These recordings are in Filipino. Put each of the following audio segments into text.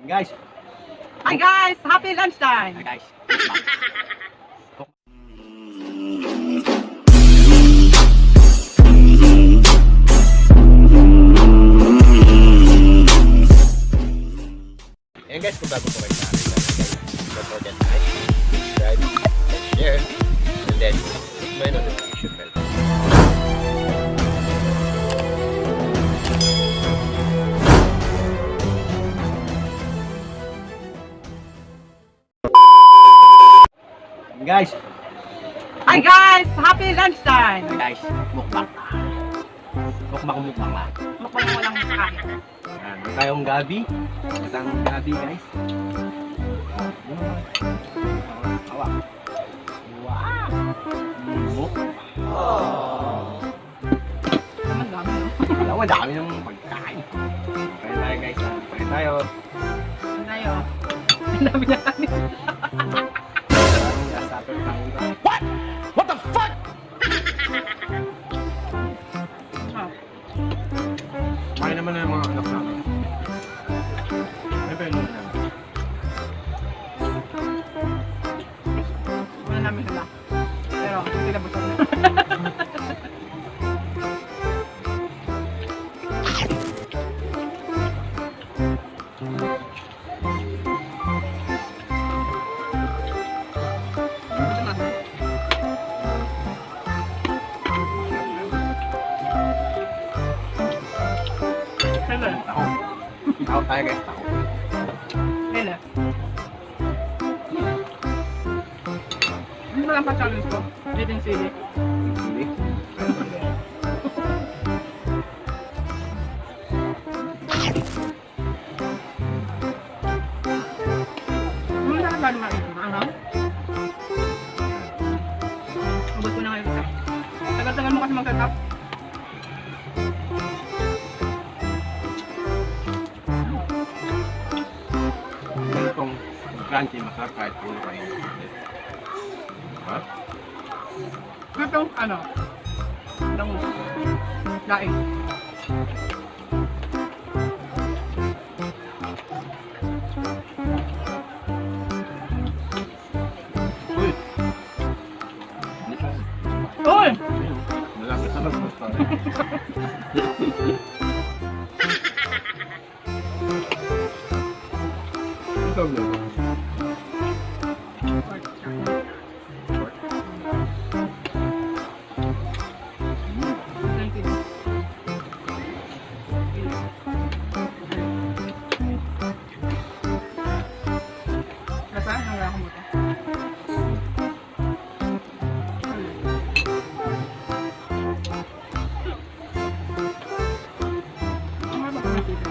Guys, Hi guys! Happy lunchtime! guys. Ayan guys, kung bago po kayo sa akin, don't forget to like, subscribe, and share, and then hit my notification bell. Guys, Hi guys! Happy lunchtime! guys, mukbang. Mukbang lang. Mukhang walang kain. Ayan, may tayong gabi. Isang gabi guys. Awa. Wow! Muk. Naman dami, no? Alam mo, dami ng pagkain. Kain tayo guys. Kain tayo. Ano tayo? Ang dami na kanin. Parang nasapit tayo. What? What the fuck? Oh. Kain naman na yung mga anak namin. Ano ba yun namin? Wala namin sila. Pero, hindi na busog na. Hello. Ako. Ako tayo guys. Ako. Hello. Ano ba lang pa-challenge ko? Eating sili. Hindi. Ano na ba naman ito? Ano? Ubus ko na ngayon ito. Tagal-tagal mo kasi mag-setup. Itong crunchy, masarap kahit puro kayo. Diba? Itong ano? Itong daing. Uy! Uy! Malapit na mag-gusto. Ito mo. Thank you. Lasa? Wala akong buta. Ano ba kung dito?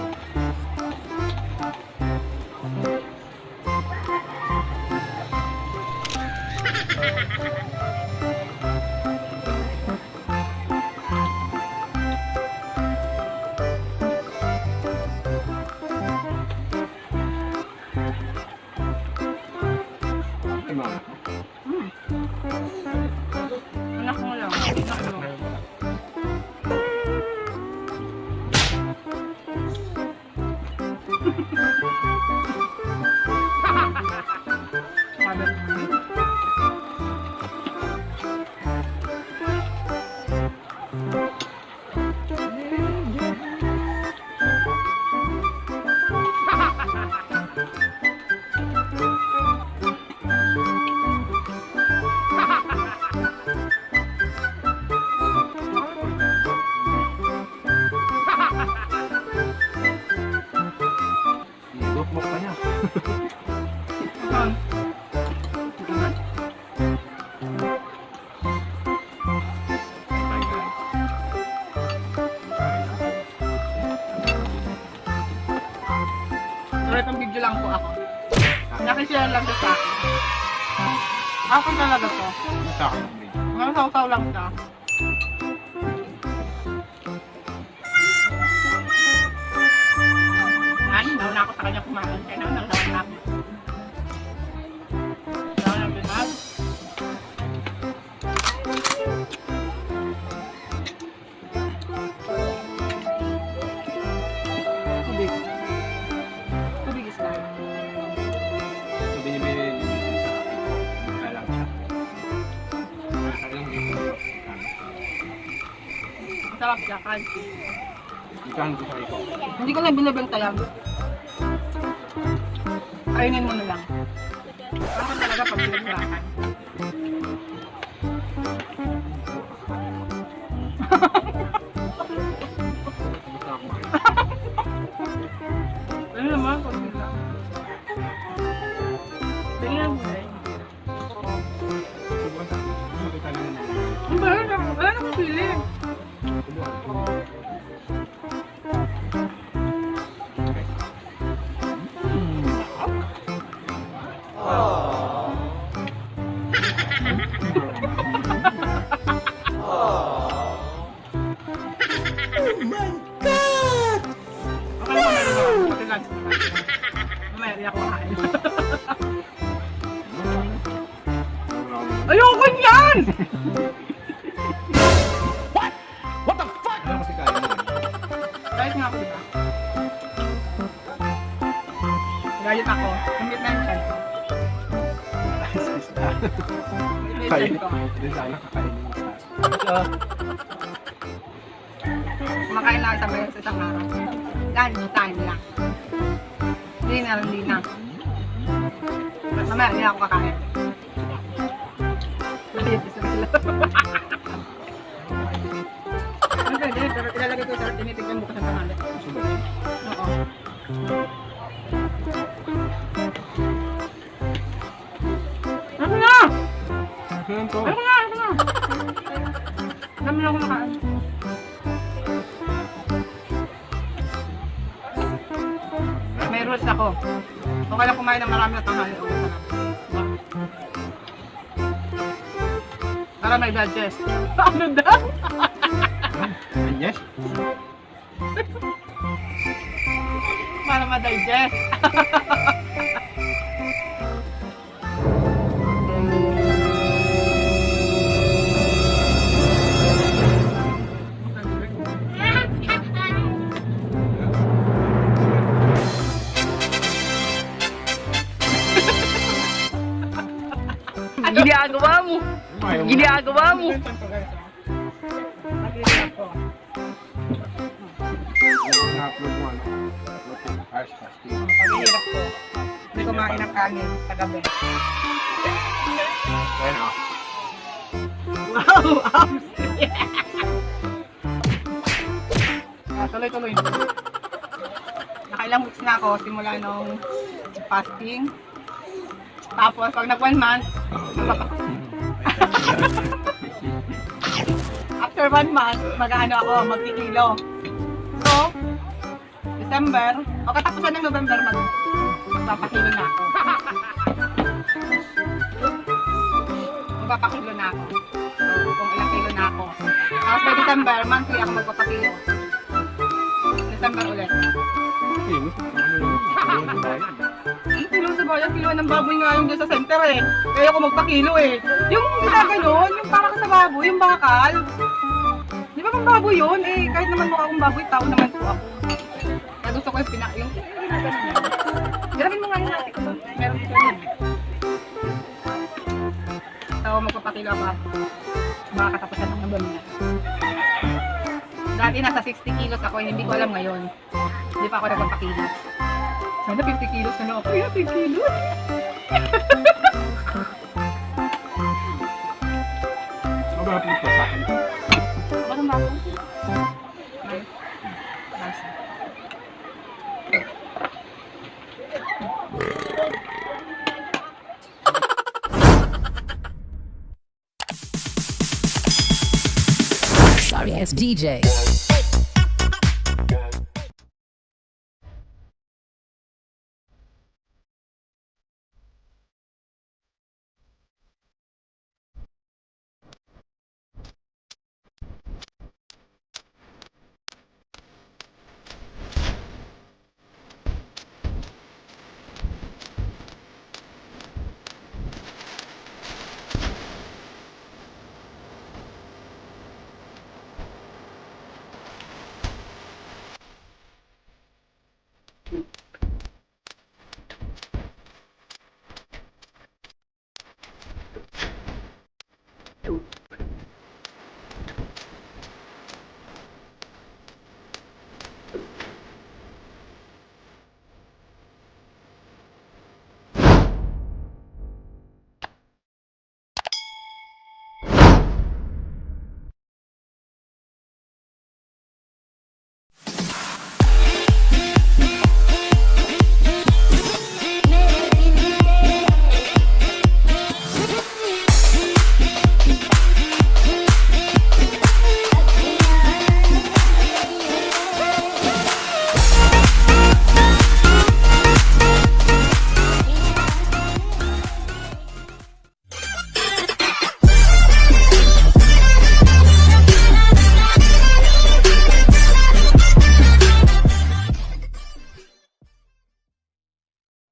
Ay, mga. Anak mo lang. Anak mo. Sabi. Lukmok pa niya. Saan? Dito na? Bye guys. Sorry, pang video lang po ako. Nakishare lang siya sa akin. Akin talaga to. Sa akin. Mga saw-saw lang siya. Nauna ako sa kanya kumain. Kaya naman nang na ako. Nauna ng binag. Tubig. Tubig is life. masarap siya, crunchy. Ikahan ko sa ikaw. Hindi ko na binibenta yan. Kainin mo na lang. Ako talaga pag pinagrakan. Ano naman, konti lang. Tingnan mo eh. Ang bahal na, wala namang pili. Okay lang, meron ako. Pati lunch naman. Mamaya, di ako kakain. Ayoko niyan! Ano kasi kaya mo? Kahit nga ako, diba? Galit ako. Kumit na yung chan ko. Kumit na yung chan ko. Hindi sana kakainin mo sa Kumakain lang sa beses sa isang araw. Lunch time lang. Dinner, hindi na. Mamaya, hindi na ako kakain. Galit isa sila. Ano pwede? Pero ilalagay ko sa tinitignan mo ko sa pangalan. Oo. Ano na? Ano to? Ano na? Ano na? Dami na ako nakain. May rules ako. Okay lang kumain ng marami na tanghali. Okay na lang. Para may digest. Ano daw? Yes? Para ma-digest. Ginagawa mo. Ginagawa mo. Mag-iingat ko. Na-upload mo ano? Harsh fasting. Pag-ihirap ko. Hindi kumain ng kanin sa gabi. Ayan ah. Wow! Abs! Tuloy-tuloy. Nakailang weeks na ako simula nung fasting. Tapos pag nag 1 month, after 1 month, mag-ano ako, magkikilo. So, December, o katapusan ng November, magpapakilo na ako. Magpapakilo na ako. So, kung ilang kilo na ako. Tapos by December, monthly ako magpapakilo. December ulit. Ang kilo sa bayan, kilo ng baboy nga yung dyan sa center eh. Kaya ako magpakilo eh. Yung ginaganon, yung para ka sa baboy, yung bakal. Di ba pang baboy yun? Eh, kahit naman mukha akong baboy, tao naman po ako. Kaya gusto ko yung yung ginaganon yun. Garapin mo nga yung natin ko. Meron ko yun. So, magpapakilo ako. Baka katapusan ng November. Dati nasa 60 kilos ako, hindi ko alam ngayon. Hindi pa ako nagpapakilos. Sana 50 kilos na lang ako. Kaya 50 kilos? Mag-upload pa sa akin. Bakit ba ako? Ay. Basta. Sorry, it's DJ.